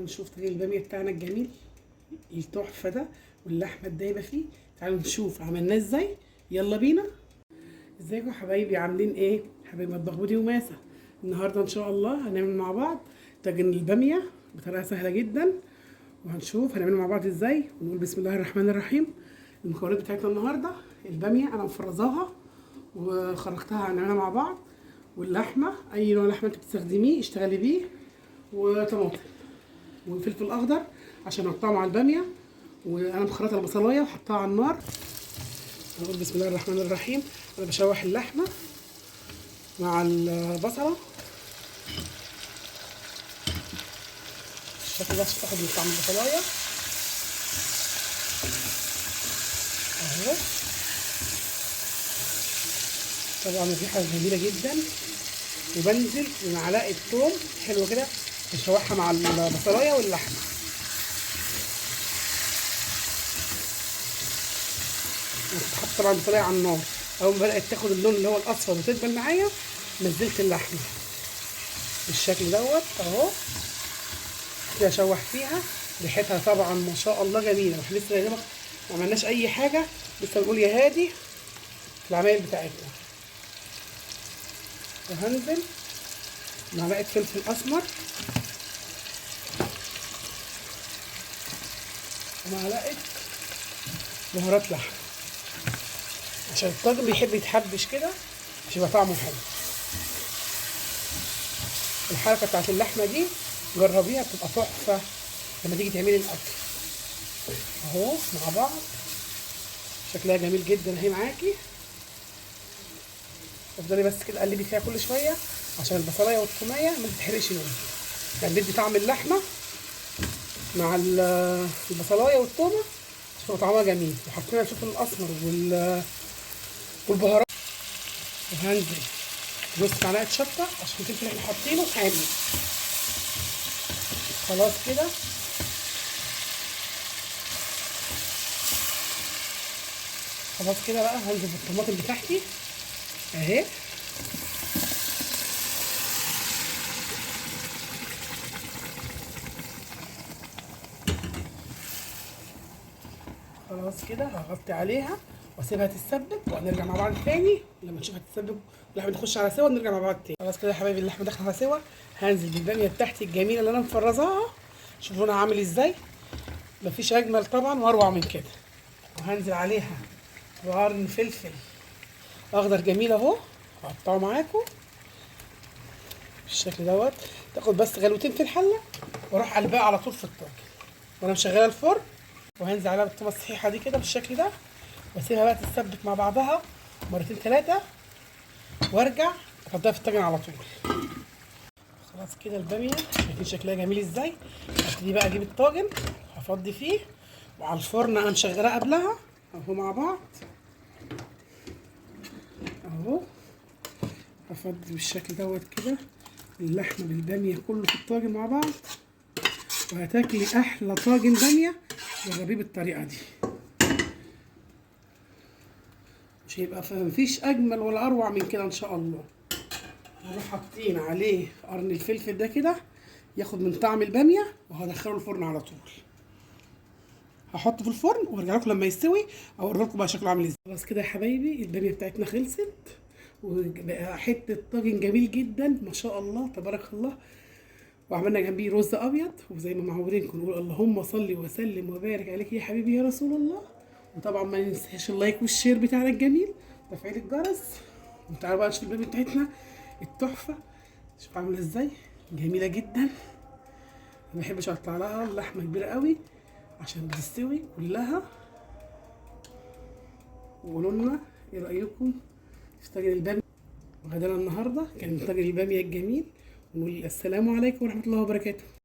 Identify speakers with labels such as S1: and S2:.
S1: تعالوا نشوف طريق الباميه بتاعنا الجميل التحفه ده واللحمه الدايبه فيه. تعالوا نشوف عملناه ازاي. يلا بينا. ازيكم حبايبي، عاملين ايه؟ حبايبي مطبخ بودي وماسة. النهارده ان شاء الله هنعمل مع بعض طاجن الباميه بطريقه سهله جدا، وهنشوف هنعمله مع بعض ازاي، ونقول بسم الله الرحمن الرحيم. المكونات بتاعتنا النهارده الباميه انا مفرزاها وخرجتها هنعملها مع بعض، واللحمه اي نوع لحمه انت بتستخدميه اشتغلي بيه، وطماطم وفلفل اخضر عشان اقطعه مع الباميه، وانا مخرطه البصلايه وحطها على النار. هنقول بسم الله الرحمن الرحيم. انا بشوح اللحمه مع البصله بالشكل ده عشان تاخد من طعم البصلايه اهو. طبعا الريحه جميله جدا، وبنزل بمعلقه ثوم حلوه كده بشوحها مع البصلايه واللحمه. وتتحط طبعا البصلايه على النار، اول ما بدات تاخد اللون اللي هو الاصفر وتدبل معايا نزلت اللحمه بالشكل دوت اهو كده اشوح فيها. ريحتها طبعا ما شاء الله جميله، واحنا لسه يا جماعه ما عملناش اي حاجه، لسه بنقول يا هادي في العمايل بتاعتنا. وهنزل معلقه فلفل اسمر ومعلقه بهارات لحم عشان الطاجن بيحب يتحبش كده عشان يبقى طعمه حلو. الحركه بتاعت اللحمه دي جربيها بتبقى تحفه لما تيجي تعملي الاكل اهو مع بعض. شكلها جميل جدا اهي معاكي. افضلي بس كده قلبي فيها كل شويه عشان البصلايه والثوميه ما تتحرقش منها، يعني بدي طعم اللحمه مع البصلايه والثومه عشان طعمها جميل. وحطينا الفلفل الاسمر والبهارات، وهنزل نص معلقه شطه عشان الفلفل اللي احنا حاطينه حامي. خلاص كده خلاص كده بقى هنزل بالطماطم بتاعتي اهي. خلاص كده هغطي عليها واسيبها تتسبك، وهنرجع مع بعض تاني لما نشوفها تتسبك واللحمه تخش على سوا نرجع مع بعض تاني. خلاص كده يا حبايبي اللحمه داخله على سوا. هنزل بالباميه بتاعتي الجميله اللي انا مفرزاها، شوفوا لونها عامل ازاي، مفيش اجمل طبعا واروع من كده. وهنزل عليها بقرن فلفل اخضر جميل اهو، هقطعه معاكم بالشكل دوت. تاخد بس غلوتين في الحله واروح قلبها على طول في الطاجن وانا مشغله الفرن. وهنزل عليها بالطماطم الصحيحه دي كده بالشكل ده، واسيبها بقى تتسبك مع بعضها مرتين ثلاثه، وارجع افضيها في الطاجن على طول. خلاص كده الباميه شايفين شكلها جميل ازاي. هبتدي بقى اجيب الطاجن هفضي فيه، وعلى الفرن انا مشغلاه قبلها اهو مع بعض اهو. هفضي بالشكل دوت كده اللحمه بالباميه كله في الطاجن مع بعض، وهتاكلي احلى طاجن باميه. جربيه بالطريقه دي، مش هيبقى مفيش اجمل ولا اروع من كده ان شاء الله. هنروح حاطين عليه قرن الفلفل ده كده ياخد من طعم الباميه، وهدخله الفرن على طول. هحطه في الفرن وارجع لكم لما يستوي اوري لكم بقى شكله عامل ازاي. خلاص كده يا حبايبي الباميه بتاعتنا خلصت، وبقى حته طاجن جميل جدا ما شاء الله تبارك الله. وعملنا جنبيه رز ابيض، وزي ما معودينكم نقول اللهم صل وسلم وبارك عليك يا حبيبي يا رسول الله. وطبعا ما ننساش اللايك والشير بتاعنا الجميل وتفعيل الجرس. وتعالوا بقى نشوف الباميه بتاعتنا التحفه شوف عامله ازاي جميله جدا. ما بحبش اقطع لها اللحمه كبيره قوي عشان بتستوي كلها. وقولوا لنا ايه رايكم في طاجن الباميه. وغدانا النهارده كان طاجن الباميه الجميل. ونقول السلام عليكم ورحمه الله وبركاته.